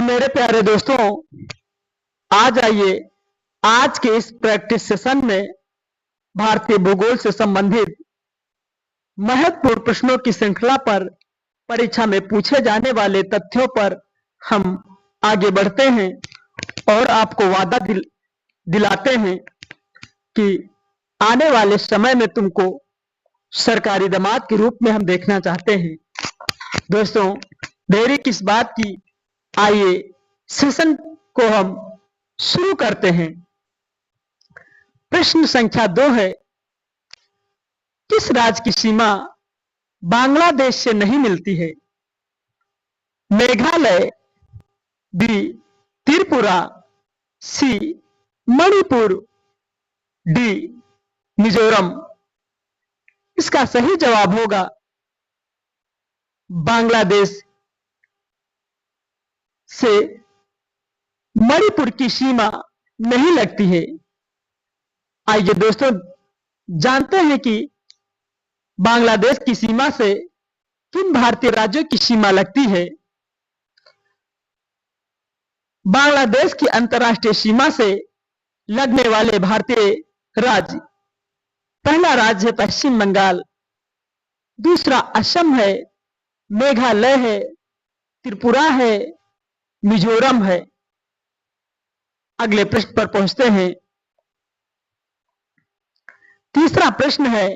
तो मेरे प्यारे दोस्तों, आज आइए आज के इस प्रैक्टिस सेशन में भारतीय भूगोल से संबंधित महत्वपूर्ण प्रश्नों की श्रृंखला पर परीक्षा में पूछे जाने वाले तथ्यों पर हम आगे बढ़ते हैं और आपको वादा दिलाते हैं कि आने वाले समय में तुमको सरकारी दामाद के रूप में हम देखना चाहते हैं। दोस्तों, देरी किस बात की, आइए सेशन को हम शुरू करते हैं। प्रश्न संख्या 2 है, किस राज्य की सीमा बांग्लादेश से नहीं मिलती है? मेघालय, बी त्रिपुरा, सी मणिपुर, डी मिजोरम। इसका सही जवाब होगा बांग्लादेश से मणिपुर की सीमा नहीं लगती है। आइए दोस्तों, जानते हैं कि बांग्लादेश की सीमा से किन भारतीय राज्यों की सीमा लगती है। बांग्लादेश की अंतर्राष्ट्रीय सीमा से लगने वाले भारतीय राज्य, पहला राज्य है पश्चिम बंगाल, दूसरा असम है, मेघालय है, त्रिपुरा है, मिजोरम है। अगले प्रश्न पर पहुंचते हैं। तीसरा प्रश्न है,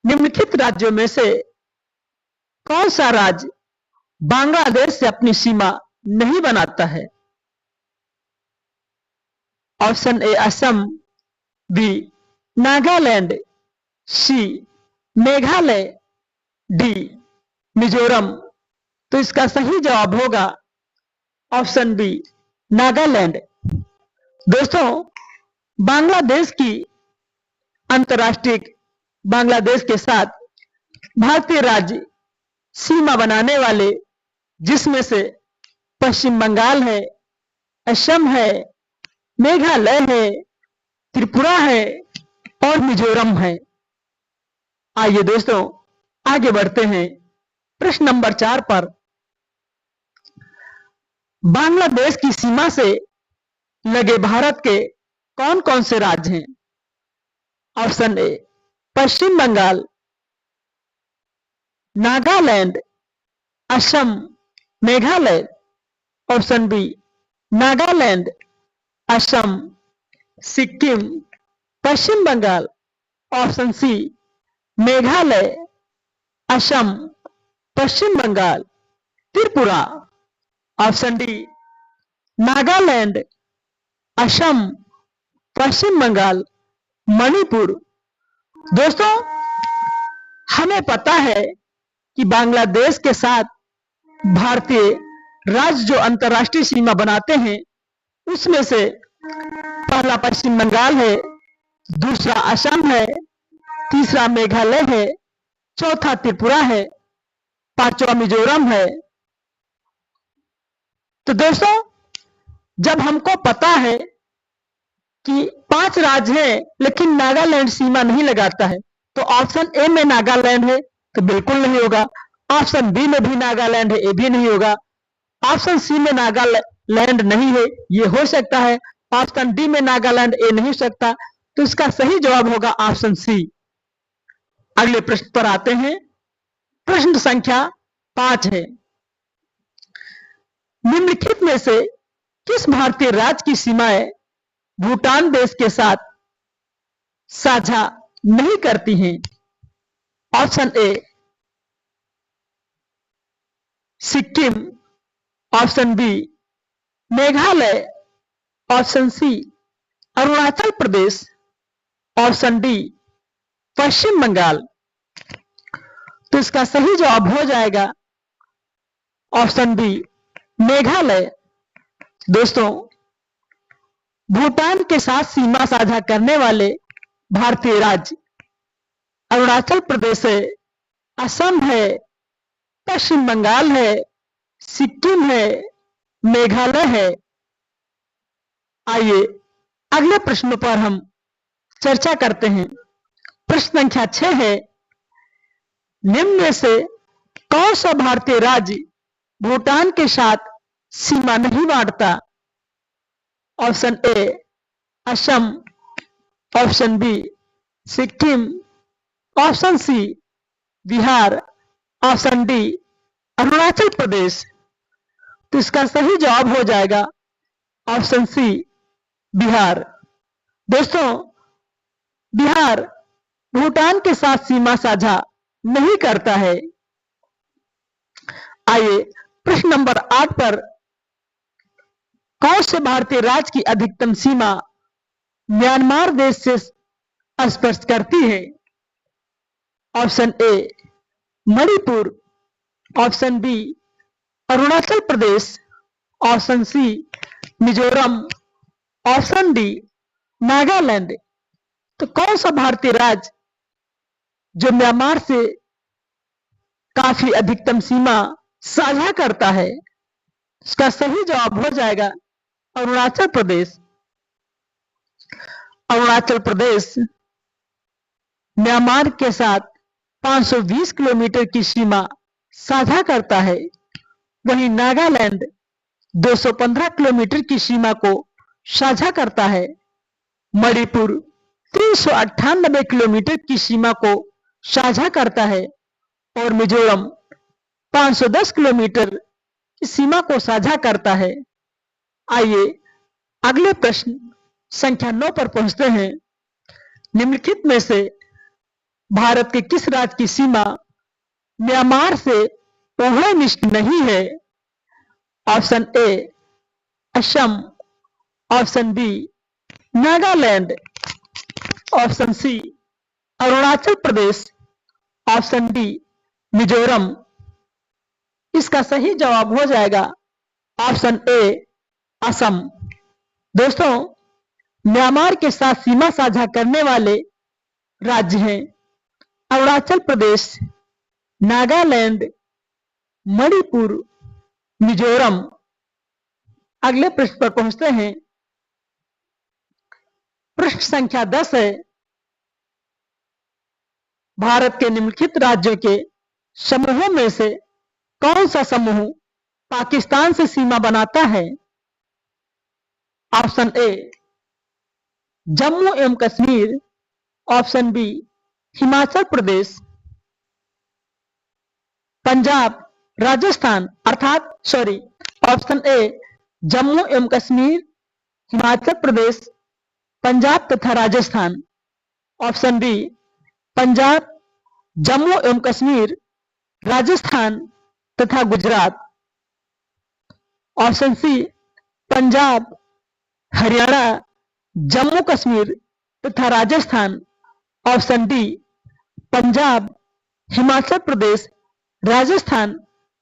निम्नलिखित राज्यों में से कौन सा राज्य बांग्लादेश से अपनी सीमा नहीं बनाता है? Option A Assam, B Nagaland, C Meghalaya, D Mizoram. तो इसका सही जवाब होगा ऑप्शन बी नागालैंड। दोस्तों, बांग्लादेश की अंतर्राष्ट्रीय बांग्लादेश के साथ भारतीय राज्य सीमा बनाने वाले, जिसमें से पश्चिम बंगाल है, असम है, मेघालय है, त्रिपुरा है और मिजोरम है। आइए दोस्तों, आगे बढ़ते हैं प्रश्न नंबर 4 पर। बांग्लादेश की सीमा से लगे भारत के कौन कौन से राज्य हैं? Option A Paschim Bangal, Nagaland, Assam, Meghalaya. Option B Nagaland, Assam, Sikkim, Paschim Bangal. Option C Meghalaya, Assam, Paschim Bangal, Tripura. Option D Nagaland, Assam, Paschim Bangal, Manipur. दोस्तों, हमें पता है कि बांग्लादेश के साथ भारतीय राज्य जो अंतर्राष्ट्रीय सीमा बनाते हैं, उसमें से पहला पश्चिम बंगाल है, दूसरा असम है, तीसरा मेघालय है, चौथा त्रिपुरा है, पांचवा मिजोरम है। तो दोस्तों, जब हमको पता है कि 5 राज्य हैं लेकिन नागालैंड सीमा नहीं लगाता है, तो ऑप्शन ए में नागालैंड है तो बिल्कुल नहीं होगा। ऑप्शन बी में भी नागालैंड है, ये भी नहीं होगा। ऑप्शन सी में नागालैंड नहीं है, ये हो सकता है। ऑप्शन डी में नागालैंड, ये नहीं हो सकता। तो इसका सही जवाब होगा ऑप्शन सी। अगले प्रश्न पर आते हैं। प्रश्न संख्या 5 है, निम्नलिखित में से किस भारतीय राज्य की सीमाएं भूटान देश के साथ साझा नहीं करती हैं? Option A Sikkim, option B Meghalaya, option C Arunachal Pradesh, option D Paschim Bangal. तो इसका सही जवाब हो जाएगा ऑप्शन बी मेघालय। दोस्तों, भूटान के साथ सीमा साझा करने वाले भारतीय राज्य अरुणाचल प्रदेश है, असम है, पश्चिम बंगाल है, सिक्किम है, मेघालय है। आइए अगले प्रश्न पर हम चर्चा करते हैं। प्रश्न संख्या 6 है, निम्न में से कौन सा भारतीय राज्य भूटान के साथ सीमा नहीं बांटता। Option A Assam, option B Sikkim, option C Bihar, option D Arunachal Pradesh. तो इसका सही जवाब हो जाएगा ऑप्शन सी बिहार। दोस्तों, बिहार भूटान के साथ सीमा साझा नहीं करता है। आइए प्रश्न नंबर 8 पर, कौन से भारतीय राज्य की अधिकतम सीमा म्यांमार देश से स्पर्श करती है? Option A Manipur, option B Arunachal Pradesh, option C Mizoram, option D Nagaland. तो कौन सा भारतीय राज्य जो म्यांमार से काफी अधिकतम सीमा साझा करता है? इसका सही जवाब हो जाएगा अरुणाचल प्रदेश। अरुणाचल प्रदेश म्यांमार के साथ 520 किलोमीटर की सीमा साझा करता है। वहीं नागालैंड 215 किलोमीटर की सीमा को साझा करता है। मणिपुर 398 किलोमीटर की सीमा को साझा करता है और मिजोरम 510 किलोमीटर की सीमा को साझा करता है। आइए अगले प्रश्न संख्या 9 पर पहुंचते हैं। निम्नलिखित में से भारत के किस राज्य की सीमा म्यांमार से उभयनिष्ठ नहीं है? Option A Assam, option B Nagaland, option C Arunachal Pradesh, option D Mizoram. इसका सही जवाब हो जाएगा ऑप्शन ए असम। दोस्तों, म्यांमार के साथ सीमा साझा करने वाले राज्य हैं अरुणाचल प्रदेश, नागालैंड, मणिपुर, मिजोरम। अगले प्रश्न पर पहुंचते हैं। प्रश्न संख्या 10 है, भारत के निम्नलिखित राज्यों के समूहों में से कौन सा समूह पाकिस्तान से सीमा बनाता है? ऑप्शन ए जम्मू एवं Kashmir, option B Himachal Pradesh, Punjab, Rajasthan option A Jammu एवं कश्मीर, हिमाचल प्रदेश, पंजाब तथा राजस्थान, ऑप्शन बी पंजाब, जम्मू एवं कश्मीर, राजस्थान तथा गुजरात, ऑप्शन सी पंजाब, हरियाणा, जम्मू कश्मीर तथा राजस्थान, ऑप्शन डी पंजाब, हिमाचल प्रदेश, राजस्थान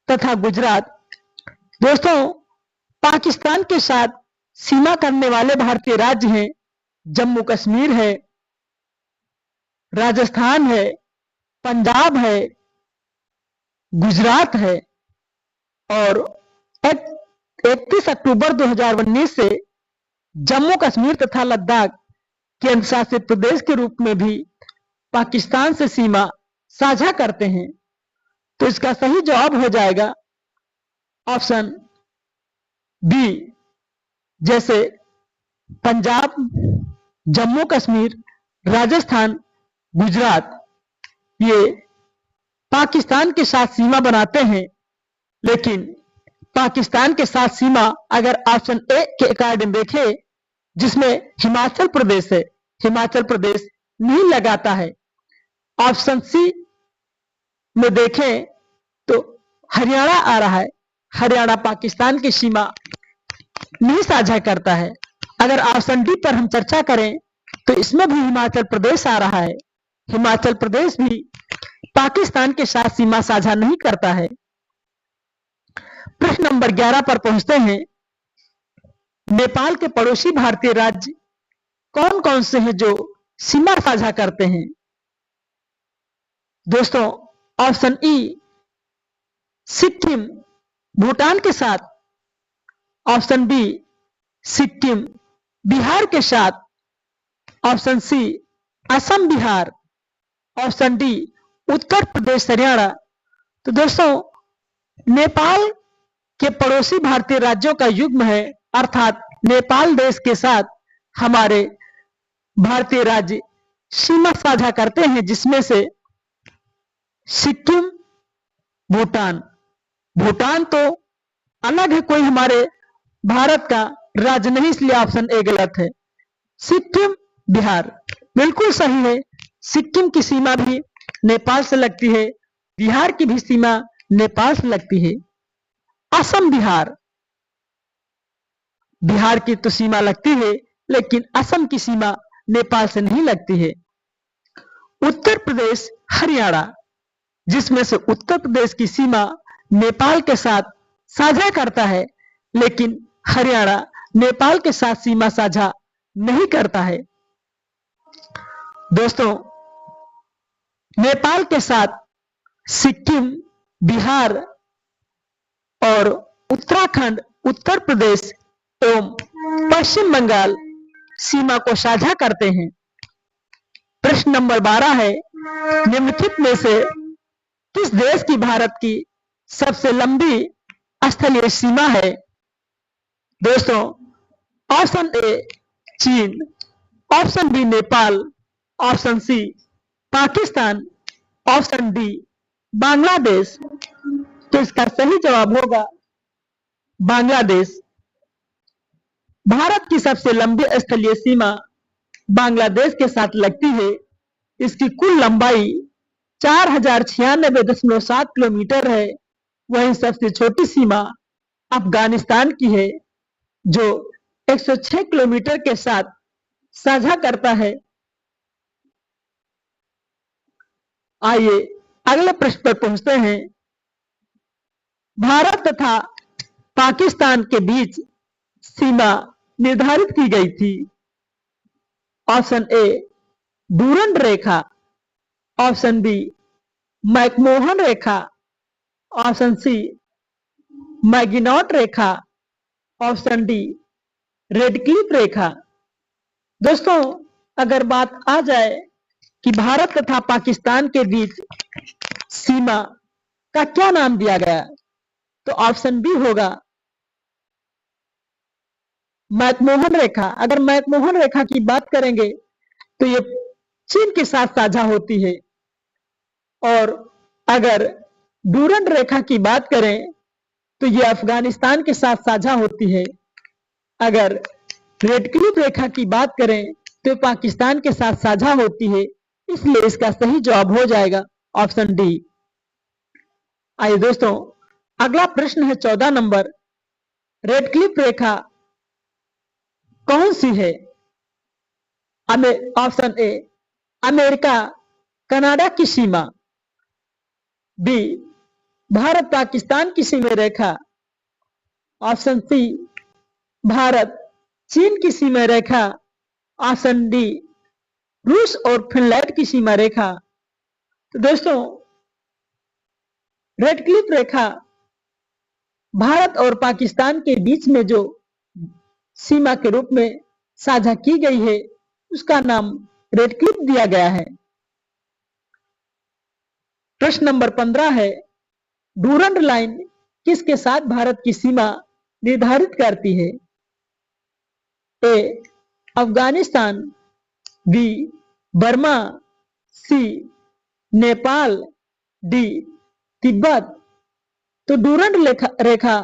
तथा गुजरात। दोस्तों, पाकिस्तान के साथ सीमा करने वाले भारतीय राज्य हैं जम्मू कश्मीर है, राजस्थान है, पंजाब है, गुजरात है और 31 अक्टूबर 2019 से जम्मू कश्मीर तथा लद्दाख केंद्र शासित प्रदेश के रूप में भी पाकिस्तान से सीमा साझा करते हैं। तो इसका सही जवाब हो जाएगा ऑप्शन बी, जैसे पंजाब, जम्मू कश्मीर, राजस्थान, गुजरात ये पाकिस्तान के साथ सीमा बनाते हैं, लेकिन पाकिस्तान के साथ सीमा अगर ऑप्शन ए के अकॉर्डिंग देखें जिसमें हिमाचल प्रदेश है, हिमाचल प्रदेश नहीं लगाता है। ऑप्शन सी में देखें तो हरियाणा आ रहा है, हरियाणा पाकिस्तान की सीमा नहीं साझा करता है। अगर ऑप्शन डी पर हम चर्चा करें तो इसमें भी हिमाचल प्रदेश आ रहा है, हिमाचल प्रदेश भी पाकिस्तान के साथ सीमा साझा नहीं करता है। प्रश्न नंबर 11 पर पहुंचते हैं। नेपाल के पड़ोसी भारतीय राज्य कौन कौन से हैं जो सीमा साझा करते हैं? दोस्तों, ऑप्शन ई सिक्किम भूटान के साथ, ऑप्शन बी सिक्किम बिहार के साथ, option C Assam Bihar, option D Uttar Pradesh Haryana. तो दोस्तों, नेपाल के पड़ोसी भारतीय राज्यों का युग्म है, अर्थात नेपाल देश के साथ हमारे भारतीय राज्य सीमा साझा करते हैं, जिसमें से सिक्किम, भूटान। भूटान तो अलग है, कोई हमारे भारत का राज्य नहीं, इसलिए ऑप्शन ए गलत है। सिक्किम, बिहार बिल्कुल सही है। सिक्किम की सीमा भी नेपाल से लगती है, बिहार की भी सीमा नेपाल से लगती है। असम, बिहार, बिहार की तो सीमा लगती है, लेकिन असम की सीमा नेपाल से नहीं लगती है। उत्तर प्रदेश, हरियाणा, जिसमें से उत्तर प्रदेश की सीमा नेपाल के साथ साझा करता है, लेकिन हरियाणा नेपाल के साथ सीमा साझा नहीं करता है। दोस्तों, नेपाल के साथ सिक्किम, बिहार और उत्तराखंड, उत्तर प्रदेश एवं पश्चिम बंगाल सीमा को साझा करते हैं। प्रश्न नंबर 12 है, निम्नलिखित में से किस देश की भारत की सबसे लंबी स्थलीय सीमा है? दोस्तों, ऑप्शन ए चीन, option B Nepal, option C Pakistan, option D Bangladesh. तो इसका सही जवाब होगा बांग्लादेश। भारत की सबसे लंबी स्थलीय सीमा बांग्लादेश के साथ लगती है। इसकी कुल लंबाई 4096.7 किलोमीटर है। वहीं सबसे छोटी सीमा अफगानिस्तान की है, जो 106 किलोमीटर के साथ साझा करता है। आइए अगले प्रश्न पर पहुंचते हैं। भारत तथा पाकिस्तान के बीच सीमा निर्धारित की गई थी। ऑप्शन ए डूरंड रेखा, ऑप्शन बी मैकमोहन रेखा, ऑप्शन सी मैगिनॉट रेखा, ऑप्शन डी रेडक्लिफ रेखा। दोस्तों, अगर बात आ जाए कि भारत तथा पाकिस्तान के बीच सीमा का क्या नाम दिया गया, तो ऑप्शन बी होगा मैकमोहन रेखा। अगर मैकमोहन रेखा की बात करेंगे तो ये चीन के साथ साझा होती है, और अगर डूरंड रेखा की बात करें तो ये अफगानिस्तान के साथ साझा होती है। अगर रेडक्लिफ रेखा की बात करें तो पाकिस्तान के साथ साझा होती है, इसलिए इसका सही जवाब हो जाएगा ऑप्शन डी। आइए दोस्तों, अगला प्रश्न है 14 नंबर। रेडक्लिफ रेखा कौन सी है? ऑप्शन ए अमेरिका कनाडा की सीमा, बी भारत पाकिस्तान की सीमा रेखा, ऑप्शन सी भारत चीन की सीमा रेखा, ऑप्शन डी रूस और फिनलैंड की सीमा रेखा। तो दोस्तों, रेडक्लिफ रेखा भारत और पाकिस्तान के बीच में जो सीमा के रूप में साझा की गई है, उसका नाम रेडक्लिफ दिया गया है। प्रश्न नंबर 15 है, डूरंड लाइन किसके साथ भारत की सीमा निर्धारित करती है? ए अफगानिस्तान, बी बर्मा, सी नेपाल, डी तिब्बत। तो डूरंड रेखा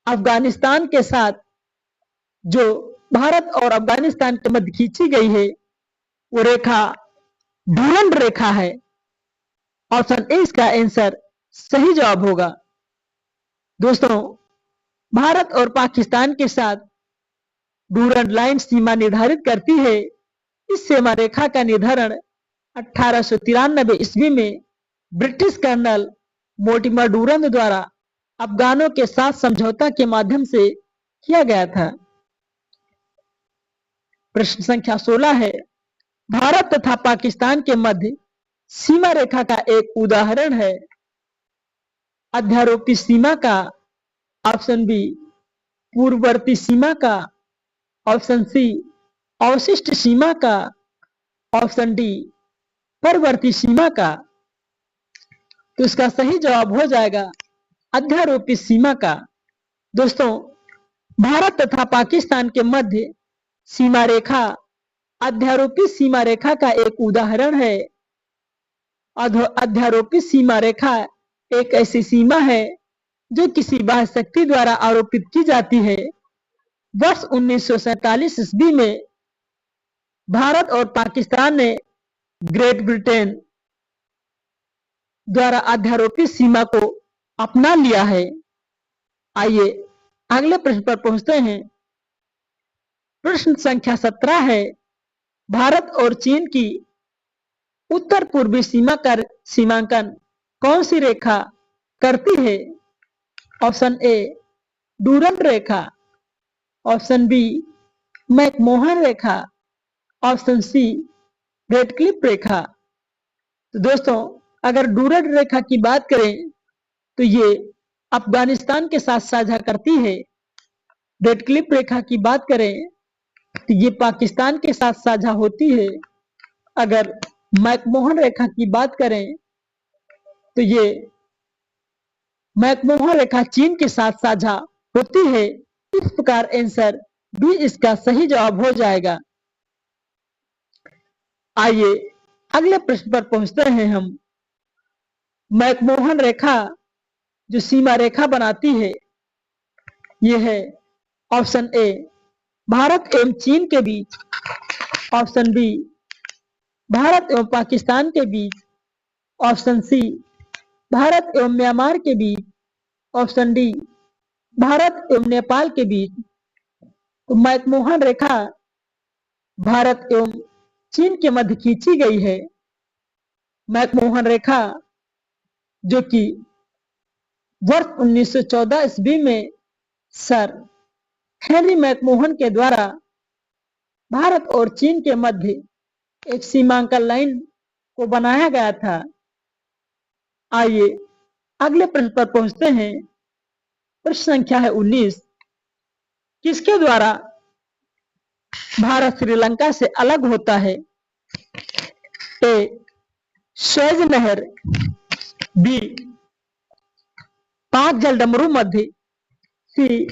अफगानिस्तान के साथ जो भारत और अफगानिस्तान के मध्य खींची गई है, वो रेखा डूरंड रेखा है। ऑप्शन ए इसका आंसर सही जवाब होगा। दोस्तों, भारत और पाकिस्तान के साथ डूरंड लाइन सीमा निर्धारित करती है। इस सीमा रेखा का निर्धारण 1893 ईस्वी में ब्रिटिश कर्नल मोर्टिमर डूरंड द्वारा अफगानों के साथ समझौता के माध्यम से किया गया था। प्रश्न संख्या 16 है, भारत तथा पाकिस्तान के मध्य सीमा रेखा का एक उदाहरण है। अध्यारोपी सीमा का, ऑप्शन बी पूर्ववर्ती सीमा का, ऑप्शन सी अवशिष्ट सीमा का, ऑप्शन डी परवर्ती सीमा का। तो इसका सही जवाब हो जाएगा अध्यारोपी सीमा का। दोस्तों, भारत तथा पाकिस्तान के मध्य सीमा रेखा अध्यारोपित सीमा रेखा का एक उदाहरण है। अध्यारोपित सीमा रेखा एक ऐसी सीमा है जो किसी बाह्य शक्ति द्वारा आरोपित की जाती है। वर्ष 1947 ईस्वी में भारत और पाकिस्तान ने ग्रेट ब्रिटेन द्वारा अध्यारोपित सीमा को अपना लिया है। आइए अगले प्रश्न पर पहुंचते हैं। प्रश्न संख्या 17 है, भारत और चीन की उत्तर पूर्वी सीमा का सीमांकन कौन सी रेखा करती है? ऑप्शन ए डूरंड रेखा, ऑप्शन बी मैकमोहन रेखा, ऑप्शन सी रेडक्लिफ रेखा। तो दोस्तों, अगर डूरंड रेखा की बात करें तो ये अफगानिस्तान के साथ साझा करती है। रेडक्लिफ रेखा की बात करें तो ये पाकिस्तान के साथ साझा होती है। अगर मैकमोहन रेखा की बात करें तो ये मैकमोहन रेखा चीन के साथ साझा होती है। इस प्रकार आंसर बी इसका सही जवाब हो जाएगा। आइए अगले प्रश्न पर पहुंचते हैं हम। मैकमोहन रेखा जो सीमा रेखा बनाती है यह है ऑप्शन ए भारत एवं चीन के बीच, ऑप्शन बी भारत एवं पाकिस्तान के बीच, ऑप्शन सी भारत एवं म्यांमार के बीच, ऑप्शन डी भारत एवं नेपाल के बीच। तो मैकमोहन रेखा भारत एवं चीन के मध्य खींची गई है। मैकमोहन रेखा जो कि वर्ष 1914 ईस्वी में सर हेनरी मैकमोहन के द्वारा भारत और चीन के मध्य एक सीमांकन लाइन को बनाया गया था। आइए अगले प्रश्न पर पहुंचते हैं। प्रश्न संख्या है 19, किसके द्वारा भारत श्रीलंका से अलग होता है? ए स्वेज नहर, बी पाक जलडमरू मध्य, सी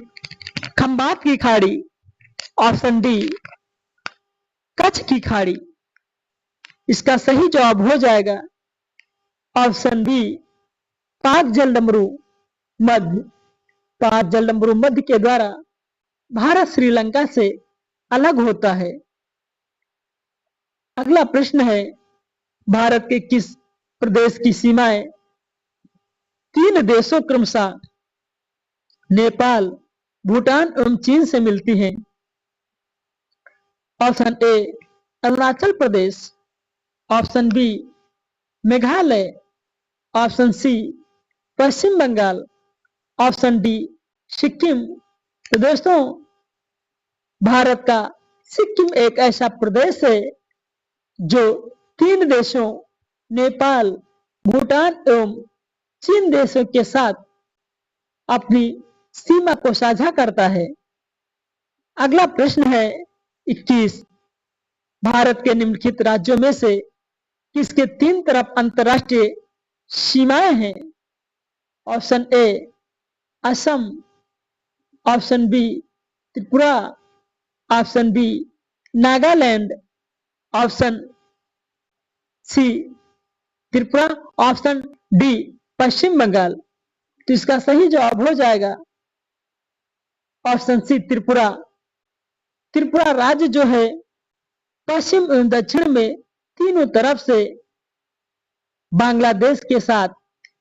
खंबात की खाड़ी, ऑप्शन डी कच्छ की खाड़ी। इसका सही जवाब हो जाएगा ऑप्शन बी पाक जलडमरू मध्य। पाक जलडमरू मध्य के द्वारा भारत श्रीलंका से अलग होता है। अगला प्रश्न है, भारत के किस प्रदेश की सीमाएं तीन देशों क्रमशः नेपाल, भूटान एवं चीन से मिलती हैं? Option A Arunachal Pradesh, option B Meghalaya, option C Paschim Bangal, option D Sikkim. तो दोस्तों, भारत का सिक्किम एक ऐसा प्रदेश है जो तीन देशों नेपाल, भूटान एवं चीन देशों के साथ अपनी सीमा को साझा करता है। अगला प्रश्न है 21, भारत के निम्नलिखित राज्यों में से किसके तीन तरफ अंतरराष्ट्रीय सीमाएं हैं? Option A Assam, option B Tripura, option B Nagaland, option C Tripura, option D Paschim Bangal. तो इसका सही जवाब हो जाएगा ऑप्शन सी त्रिपुरा। त्रिपुरा राज्य जो है पश्चिम एवं दक्षिण में तीनों तरफ से बांग्लादेश के साथ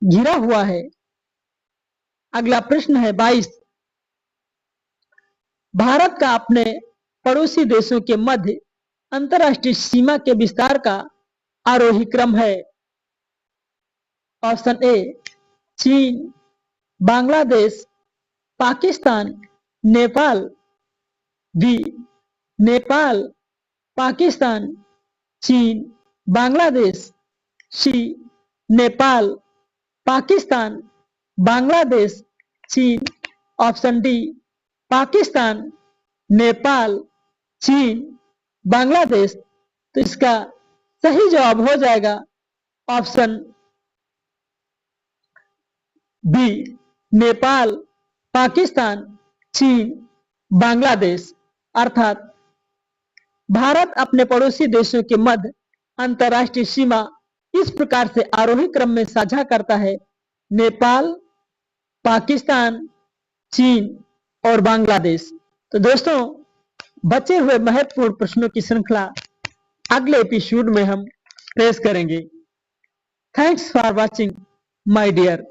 घिरा हुआ है। अगला प्रश्न है 22, भारत का अपने पड़ोसी देशों के मध्य अंतरराष्ट्रीय सीमा के विस्तार का आरोही क्रम है? ऑप्शन ए चीन, बांग्लादेश, पाकिस्तान, नेपाल, बी नेपाल, पाकिस्तान, चीन, बांग्लादेश, सी नेपाल, पाकिस्तान, बांग्लादेश, चीन, ऑप्शन डी पाकिस्तान, नेपाल, चीन, बांग्लादेश। तो इसका सही जवाब हो जाएगा ऑप्शन बी नेपाल, पाकिस्तान, चीन, बांग्लादेश अर्थात भारत अपने पड़ोसी देशों के मध्य अंतर्राष्ट्रीय सीमा इस प्रकार से आरोही क्रम में साझा करता है: नेपाल, पाकिस्तान, चीन और बांग्लादेश। तो दोस्तों, बचे हुए महत्वपूर्ण प्रश्नों की श्रृंखला अगले एपिसोड में हम पेश करेंगे। Thanks for watching my dear.